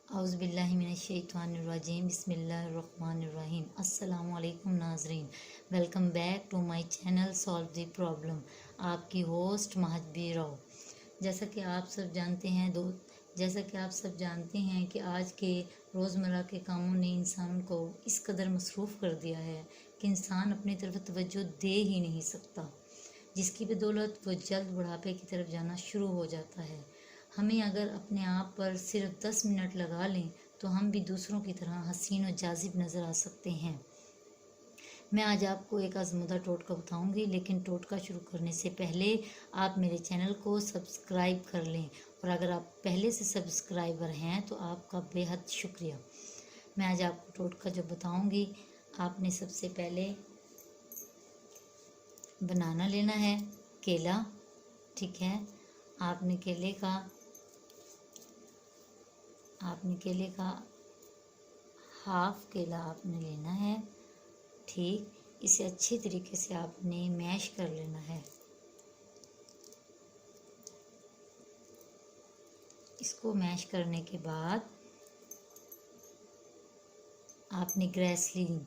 औज़ुबिल्लाहिमिनश्शैतानिर्रजीम बिस्मिल्लाहिर्रहमानिर्रहीम। अस्सलामु अलैकुम नाज़रीन, welcome back to my channel solve the problem. आपकी होस्ट महजबी राव। जैसा कि आप सब जानते हैं कि आज के रोज़मर्रा के कामों ने इंसान को इस कदर मसरूफ़ कर दिया है कि इंसान अपनी तरफ तवज्जो दे ही नहीं सकता, जिसकी बदौलत वो जल्द बुढ़ापे की तरफ जाना शुरू हो जाता है। हमें अगर अपने आप पर सिर्फ 10 मिनट लगा लें तो हम भी दूसरों की तरह हसीन और जाजिब नज़र आ सकते हैं। मैं आज आपको एक आज़मूदा टोटका बताऊंगी, लेकिन टोटका शुरू करने से पहले आप मेरे चैनल को सब्सक्राइब कर लें, और अगर आप पहले से सब्सक्राइबर हैं तो आपका बेहद शुक्रिया। मैं आज आपको टोटका जो बताऊंगी, आपने सबसे पहले बनाना लेना है, केला, ठीक है। आपने केले का हाफ केला आपने लेना है, ठीक। इसे अच्छे तरीके से आपने मैश कर लेना है। इसको मैश करने के बाद आपने ग्रेसलीन,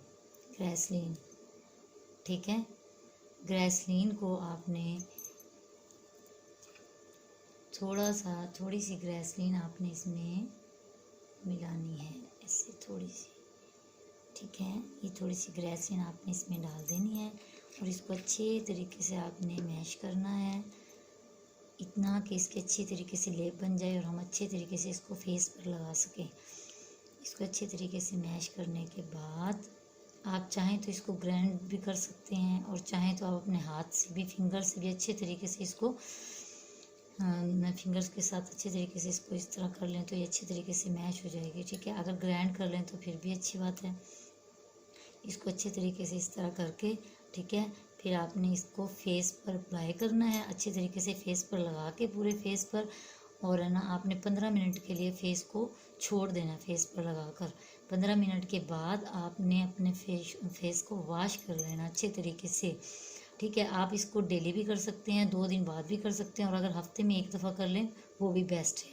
ठीक है, ग्रेसलीन को आपने थोड़ी सी ग्रेसलीन आपने इसमें मिलानी है, ऐसे थोड़ी सी, ठीक है। ये थोड़ी सी ग्रेसलीन आपने इसमें डाल देनी है और इसको अच्छे तरीके से आपने मैश करना है, इतना कि इसके अच्छी तरीके से लेप बन जाए और हम अच्छे तरीके से इसको फेस पर लगा सकें। इसको अच्छे तरीके से मैश करने के बाद आप चाहें तो इसको ग्राइंड भी कर सकते हैं, और चाहें तो आप अपने हाथ से भी, फिंगर से भी अच्छे तरीके से इसको फिंगर्स के साथ अच्छे तरीके से इसको इस तरह कर लें तो ये अच्छे तरीके से मैश हो जाएगी, ठीक है। अगर ग्राइंड कर लें तो फिर भी अच्छी बात है। इसको अच्छे तरीके से इस तरह करके, ठीक है, फिर आपने इसको फेस पर अप्लाई करना है, अच्छे तरीके से फेस पर लगा के, पूरे फेस पर, और है ना, आपने 15 मिनट के लिए फेस को छोड़ देना, फेस पर लगाकर। 15 मिनट के बाद आपने अपने फेस को वॉश कर लेना अच्छे तरीके से, ठीक है। आप इसको डेली भी कर सकते हैं, 2 दिन बाद भी कर सकते हैं, और अगर हफ्ते में 1 दफ़ा कर लें वो भी बेस्ट है,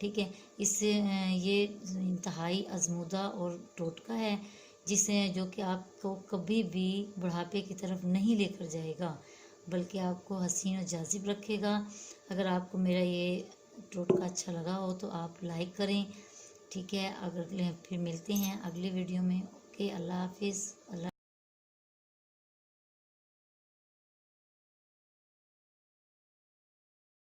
ठीक है। इससे ये इंतहाई आज़मूदा और टोटका है जो कि आपको कभी भी बुढ़ापे की तरफ नहीं लेकर जाएगा, बल्कि आपको हसीन और जाजिब रखेगा। अगर आपको मेरा ये टोटका अच्छा लगा हो तो आप लाइक करें, ठीक है। फिर मिलते हैं अगले वीडियो में। ओके, अल्लाह हाफिज़।